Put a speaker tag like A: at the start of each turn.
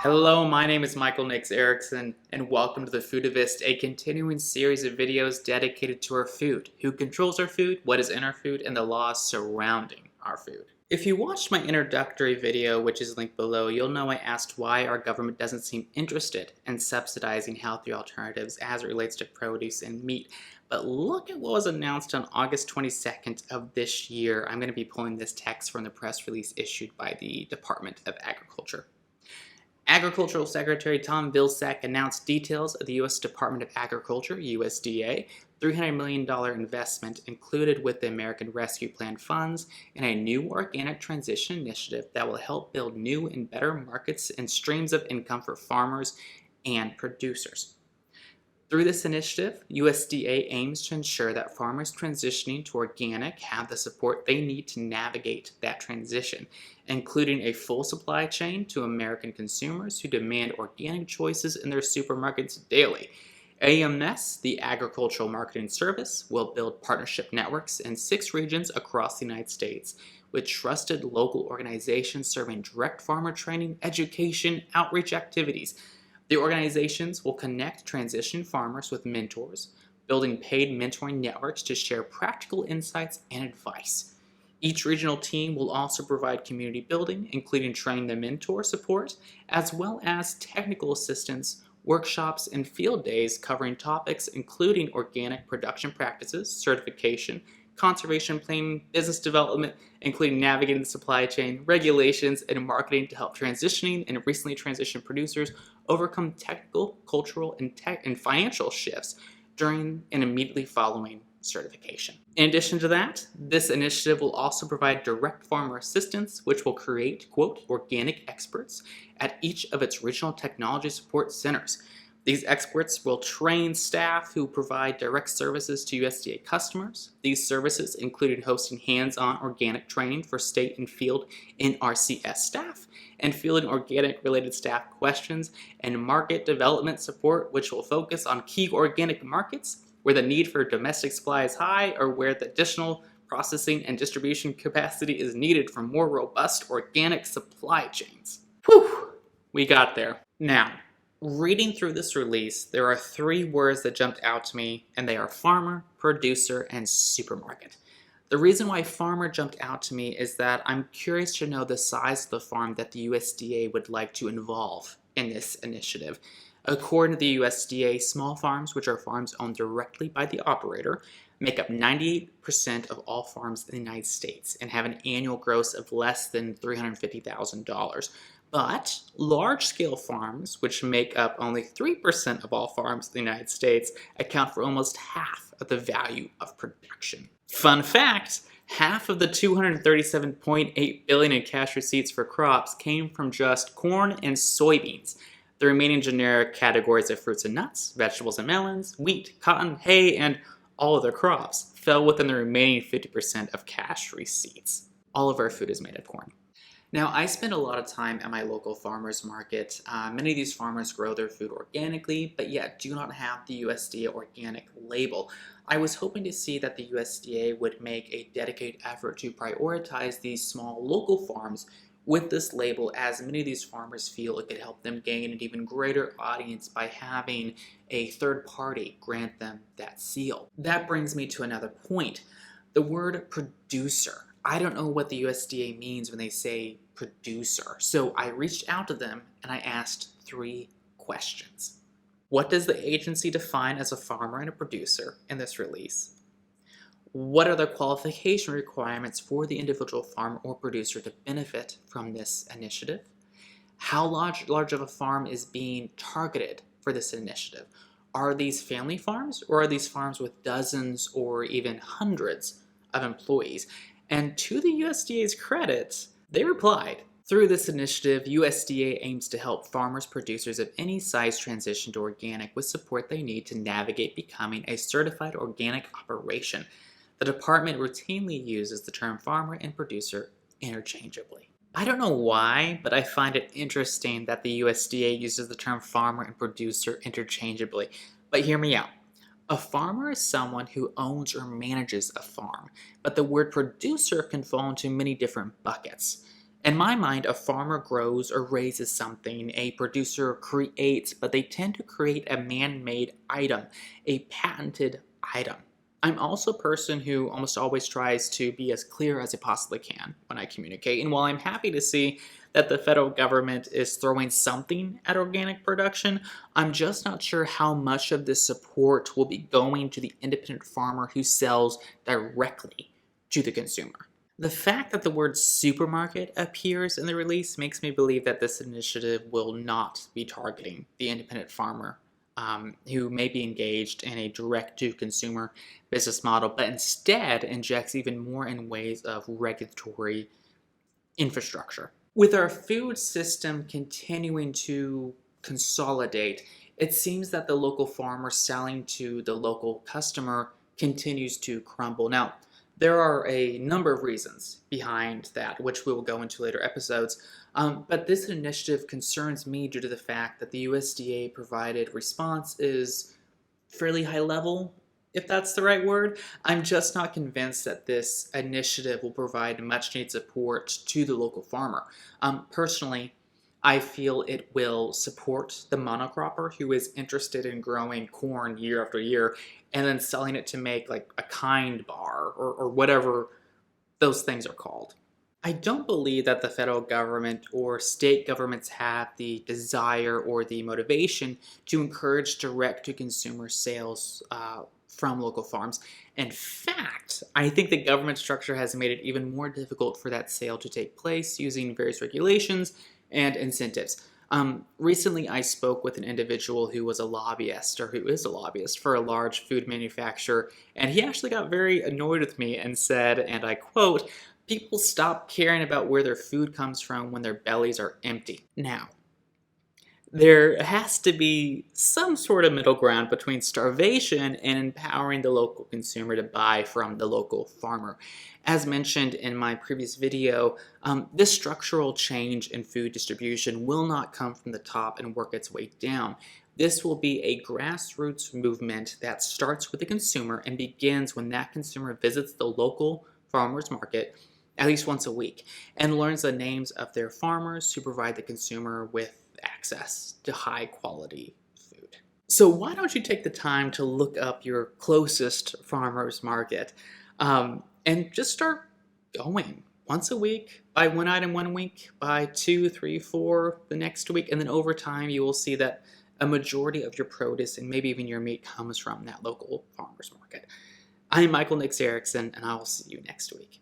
A: Hello, my name is Michael Nicks-Erickson, and welcome to the Foodivist, a continuing series of videos dedicated to our food, who controls our food, what is in our food, and the laws surrounding our food. If you watched my introductory video, which is linked below, you'll know I asked why our government doesn't seem interested in subsidizing healthy alternatives as it relates to produce and meat. But look at what was announced on August 22nd of this year. I'm going to be pulling this text from the press release issued by the Department of Agriculture. Agricultural Secretary Tom Vilsack announced details of the U.S. Department of Agriculture, USDA, $300 million investment included with the American Rescue Plan funds in a new organic transition initiative that will help build new and better markets and streams of income for farmers and producers. Through this initiative, USDA aims to ensure that farmers transitioning to organic have the support they need to navigate that transition, including a full supply chain to American consumers who demand organic choices in their supermarkets daily. AMS, the Agricultural Marketing Service, will build partnership networks in 6 regions across the United States with trusted local organizations serving direct farmer training, education, outreach activities. The organizations will connect transition farmers with mentors, building paid mentoring networks to share practical insights and advice. Each regional team will also provide community building, including training the mentor support, as well as technical assistance, workshops, and field days covering topics including organic production practices, certification, conservation planning, business development, including navigating the supply chain, regulations, and marketing to help transitioning and recently transitioned producers overcome technical, cultural, and financial shifts during and immediately following certification. In addition to that, this initiative will also provide direct farmer assistance, which will create, quote, organic experts at each of its regional technology support centers. These experts will train staff who provide direct services to USDA customers. These services included hosting hands-on organic training for state and field NRCS staff, and fielding organic-related staff questions, and market development support, which will focus on key organic markets where the need for domestic supply is high or where the additional processing and distribution capacity is needed for more robust organic supply chains. Whew, we got there. Now, reading through this release, there are 3 words that jumped out to me, and they are farmer, producer, and supermarket. The reason why farmer jumped out to me is that I'm curious to know the size of the farm that the USDA would like to involve in this initiative. According to the USDA, small farms, which are farms owned directly by the operator, make up 98% of all farms in the United States and have an annual gross of less than $350,000. But large-scale farms, which make up only 3% of all farms in the United States, account for almost half of the value of production. Fun fact, half of the $237.8 billion in cash receipts for crops came from just corn and soybeans. The remaining generic categories of fruits and nuts, vegetables and melons, wheat, cotton, hay, and all other crops fell within the remaining 50% of cash receipts. All of our food is made of corn. Now, I spend a lot of time at my local farmers market. Many of these farmers grow their food organically, but yet do not have the USDA organic label. I was hoping to see that the USDA would make a dedicated effort to prioritize these small local farms with this label, as many of these farmers feel it could help them gain an even greater audience by having a third party grant them that seal. That brings me to another point. The word producer. I don't know what the USDA means when they say producer. So I reached out to them and I asked 3 questions. What does the agency define as a farmer and a producer in this release? What are the qualification requirements for the individual farmer or producer to benefit from this initiative? How large of a farm is being targeted for this initiative? Are these family farms, or are these farms with dozens or even hundreds of employees? And to the USDA's credit, they replied. Through this initiative, USDA aims to help farmers, producers of any size transition to organic with support they need to navigate becoming a certified organic operation. The department routinely uses the term farmer and producer interchangeably. I don't know why, but I find it interesting that the USDA uses the term farmer and producer interchangeably. But hear me out. A farmer is someone who owns or manages a farm, but the word producer can fall into many different buckets. In my mind, a farmer grows or raises something, a producer creates, but they tend to create a man-made item, a patented item. I'm also a person who almost always tries to be as clear as I possibly can when I communicate. And while I'm happy to see that the federal government is throwing something at organic production, I'm just not sure how much of this support will be going to the independent farmer who sells directly to the consumer. The fact that the word supermarket appears in the release makes me believe that this initiative will not be targeting the independent farmer who may be engaged in a direct-to-consumer business model, but instead injects even more in ways of regulatory infrastructure. With our food system continuing to consolidate, it seems that the local farmer selling to the local customer continues to crumble. Now, there are a number of reasons behind that, which we will go into later episodes, but this initiative concerns me due to the fact that the USDA provided response is fairly high level, if that's the right word. I'm just not convinced that this initiative will provide much needed support to the local farmer. Personally, I feel it will support the monocropper who is interested in growing corn year after year and then selling it to make like a kind bar or whatever those things are called. I don't believe that the federal government or state governments have the desire or the motivation to encourage direct-to-consumer sales from local farms. In fact, I think the government structure has made it even more difficult for that sale to take place using various regulations and incentives. Recently, I spoke with an individual who was a lobbyist, or who is a lobbyist for a large food manufacturer, and he actually got very annoyed with me and said, and I quote, "People stop caring about where their food comes from when their bellies are empty." Now, there has to be some sort of middle ground between starvation and empowering the local consumer to buy from the local farmer. As mentioned in my previous video, this structural change in food distribution will not come from the top and work its way down. This will be a grassroots movement that starts with the consumer and begins when that consumer visits the local farmer's market at least once a week and learns the names of their farmers who provide the consumer with access to high quality food. So why don't you take the time to look up your closest farmer's market and just start going once a week, buy one item 1 week, buy 2, 3, 4 the next week, and then over time you will see that a majority of your produce and maybe even your meat comes from that local farmer's market. I'm Michael Nicks-Erickson, and I will see you next week.